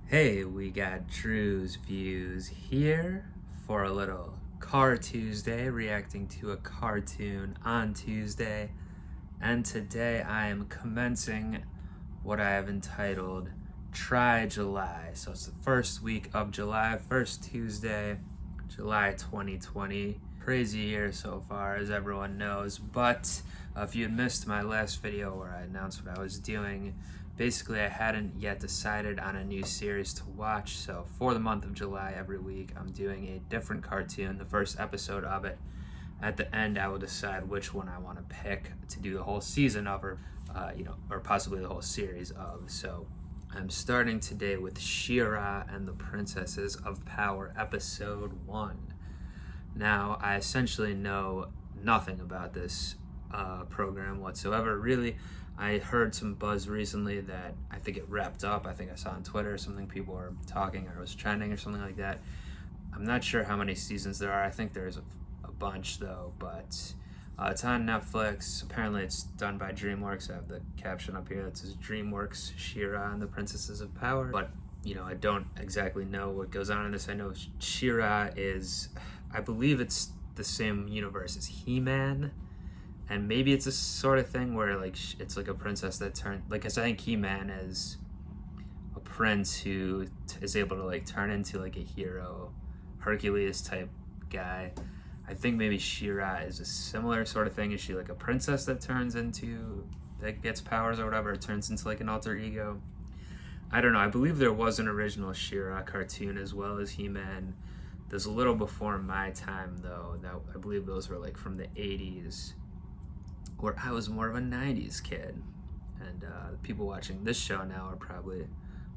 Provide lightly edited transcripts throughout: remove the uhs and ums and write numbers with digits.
Hey, we got Drewz Views here for a little Car Tuesday, reacting to a cartoon on Tuesday. And today I am commencing what I have entitled Try July. So it's the first week of July, first Tuesday, July 2020. Crazy year so far, as everyone knows. But if you had missed my last video where I announced what I was doing, basically I hadn't yet decided on a new series to watch. So for the month of July, every week I'm doing a different cartoon, the first episode of it. At the end, I will decide which one I want to pick to do the whole season of, or possibly the whole series of. So I'm starting today with She-Ra and the Princesses of Power, episode 1. Now, I essentially know nothing about this program whatsoever. Really, I heard some buzz recently that I think it wrapped up. I think I saw on Twitter something people were talking, or it was trending or something like that. I'm not sure how many seasons there are. I think there's a bunch though, but it's on Netflix. Apparently it's done by DreamWorks. I have the caption up here that says DreamWorks She-Ra and the Princesses of Power, but I don't exactly know what goes on in this. I know She-Ra is, I believe it's the same universe as He-Man, and maybe it's a sort of thing where like it's like a princess that turned, like I think He-Man is a prince who is able to like turn into like a hero, Hercules type guy. I think maybe She-Ra is a similar sort of thing. Is she like a princess that gets powers or whatever, turns into like an alter ego? I don't know. I believe there was an original She-Ra cartoon as well as He-Man. There's a little before my time though. That I believe those were like from the 80s, where I was more of a 90s kid. And people watching this show now are probably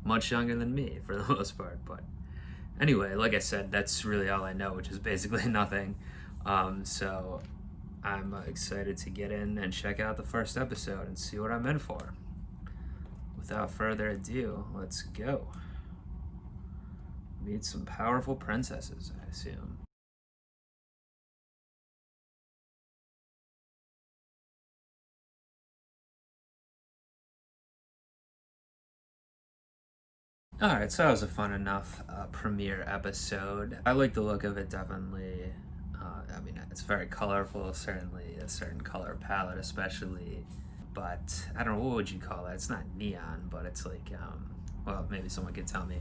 much younger than me for the most part. But anyway, like I said, that's really all I know, which is basically nothing. So I'm excited to get in and check out the first episode and see what I'm in for. Without further ado, let's go. Meet some powerful princesses, I assume. Alright, so that was a fun enough premiere episode. I like the look of it, definitely. I mean, it's very colorful, certainly a certain color palette especially, but I don't know, what would you call that? It's not neon, but it's like, well, maybe someone could tell me,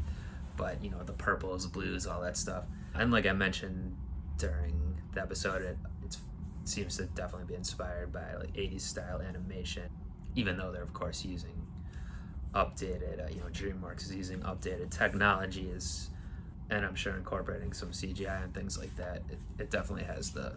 but the purples, blues, all that stuff. And like I mentioned during the episode, it seems to definitely be inspired by like 80s style animation, even though they're of course using updated, DreamWorks is using updated technology, and I'm sure incorporating some CGI and things like that. It definitely has the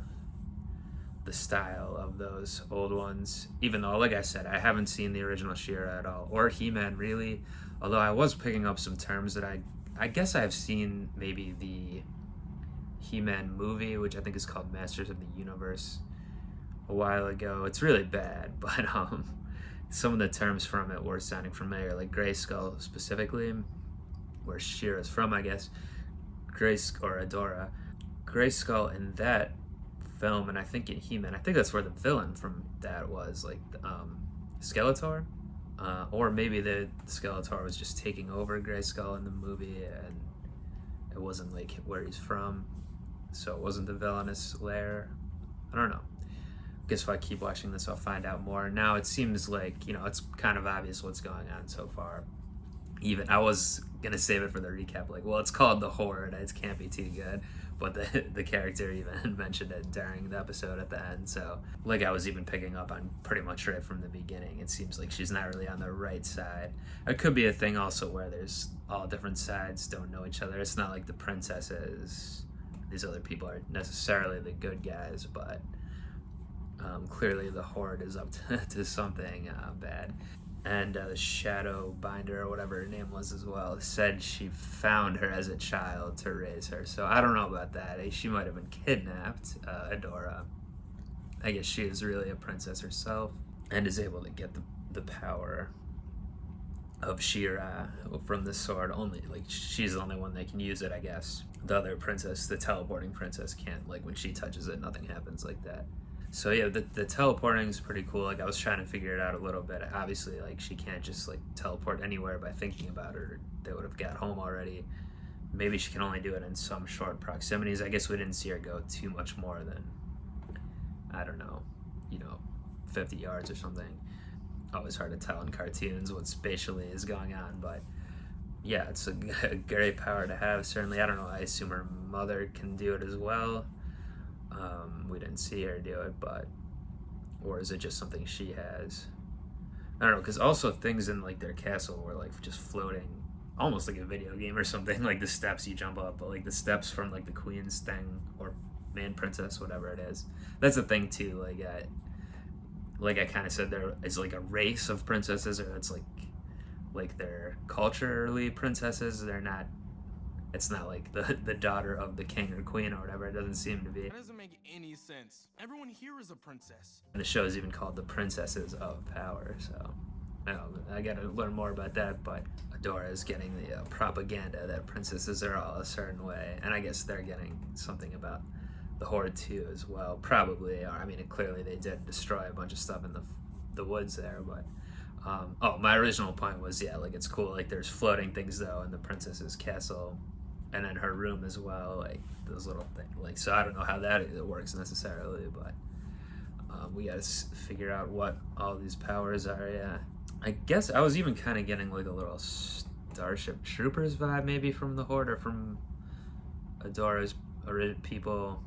style of those old ones, even though, like I said, I haven't seen the original She-Ra at all, or He-Man really, although I was picking up some terms that I guess I've seen. Maybe the He-Man movie, which I think is called Masters of the Universe, a while ago. It's really bad, but some of the terms from it were sounding familiar, like Grayskull specifically, where She-Ra's from, I guess. Or Adora. Grayskull in that film, and I think in He-Man, I think that's where the villain from that was, like Skeletor, or maybe the Skeletor was just taking over Grayskull in the movie, and it wasn't like where he's from, so it wasn't the villainous lair. I don't know. I guess if I keep watching this, I'll find out more. Now it seems like it's kind of obvious what's going on so far. Even I was gonna save it for the recap, like, well, it's called the Horde, it can't be too good, but the character even mentioned it during the episode at the end. So like I was even picking up on pretty much right from the beginning, it seems like she's not really on the right side. It could be a thing also where there's all different sides don't know each other. It's not like the princesses, these other people are necessarily the good guys, but clearly the Horde is up to something bad. And the Shadow Binder, or whatever her name was as well, said she found her as a child to raise her. So I don't know about that. She might have been kidnapped, Adora. I guess she is really a princess herself and is able to get the power of She-Ra from the sword. Only, like, she's the only one that can use it, I guess. The other princess, the teleporting princess, can't. Like, when she touches it, nothing happens like that. So yeah, the teleporting is pretty cool. Like I was trying to figure it out a little bit. Obviously, like she can't just like teleport anywhere by thinking about it, or they would have got home already. Maybe she can only do it in some short proximities. I guess we didn't see her go too much more than, I don't know, 50 yards or something. Always hard to tell in cartoons what spatially is going on, but yeah, it's a great power to have. Certainly, I don't know. I assume her mother can do it as well. We didn't see her do it, or is it just something she has? I don't know, because also things in like their castle were like just floating, almost like a video game or something. Like the steps you jump up, but like the steps from like the queen's thing or man princess, whatever it is. That's the thing too. Like I kind of said, there is like a race of princesses, or it's like they're culturally princesses. They're not. It's not like the daughter of the king or queen or whatever. It doesn't seem to be. That doesn't make any sense. Everyone here is a princess. And the show is even called The Princesses of Power. So I got to learn more about that. But Adora is getting the propaganda that princesses are all a certain way, and I guess they're getting something about the Horde too as well. Probably are. I mean, clearly they did destroy a bunch of stuff in the woods there, but. My original point was, yeah, like it's cool. Like there's floating things though in the princess's castle, and then her room as well. Like those little things. Like so, I don't know how that works necessarily, but we gotta figure out what all these powers are. Yeah, I guess I was even kind of getting like a little Starship Troopers vibe maybe from the Horde or from Adora's people.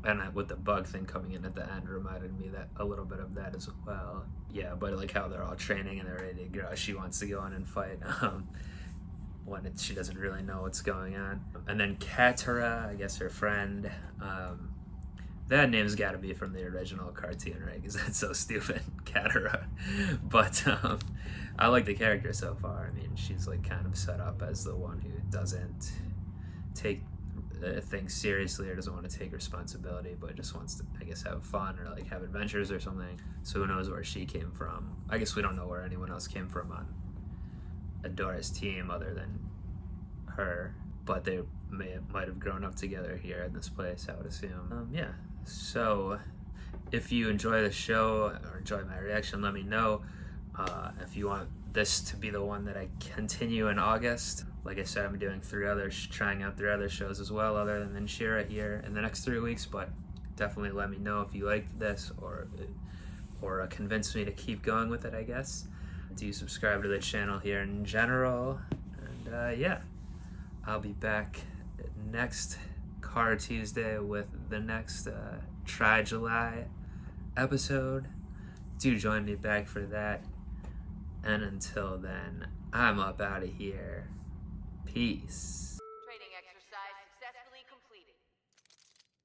And with the bug thing coming in at the end reminded me that a little bit of that as well. Yeah, but like how they're all training and they're ready to go. She wants to go in and fight when she doesn't really know what's going on. And then Katara, I guess her friend, that name's got to be from the original cartoon, right? Because that's so stupid, Katara. But I like the character so far. I mean, she's like kind of set up as the one who doesn't take things seriously or doesn't want to take responsibility, but just wants to, I guess, have fun or like have adventures or something. So who knows where she came from? I guess we don't know where anyone else came from on Adora's team other than her, but they might have grown up together here in this place, I would assume. Yeah. So if you enjoy the show or enjoy my reaction, let me know. If you want this to be the one that I continue in August. Like I said, I'm doing trying out 3 other shows as well, other than She-Ra here in the next 3 weeks. But definitely let me know if you liked this or convince me to keep going with it, I guess. Do subscribe to the channel here in general. And yeah, I'll be back next Car Tuesday with the next Try July episode. Do join me back for that. And until then, I'm up out of here. Peace.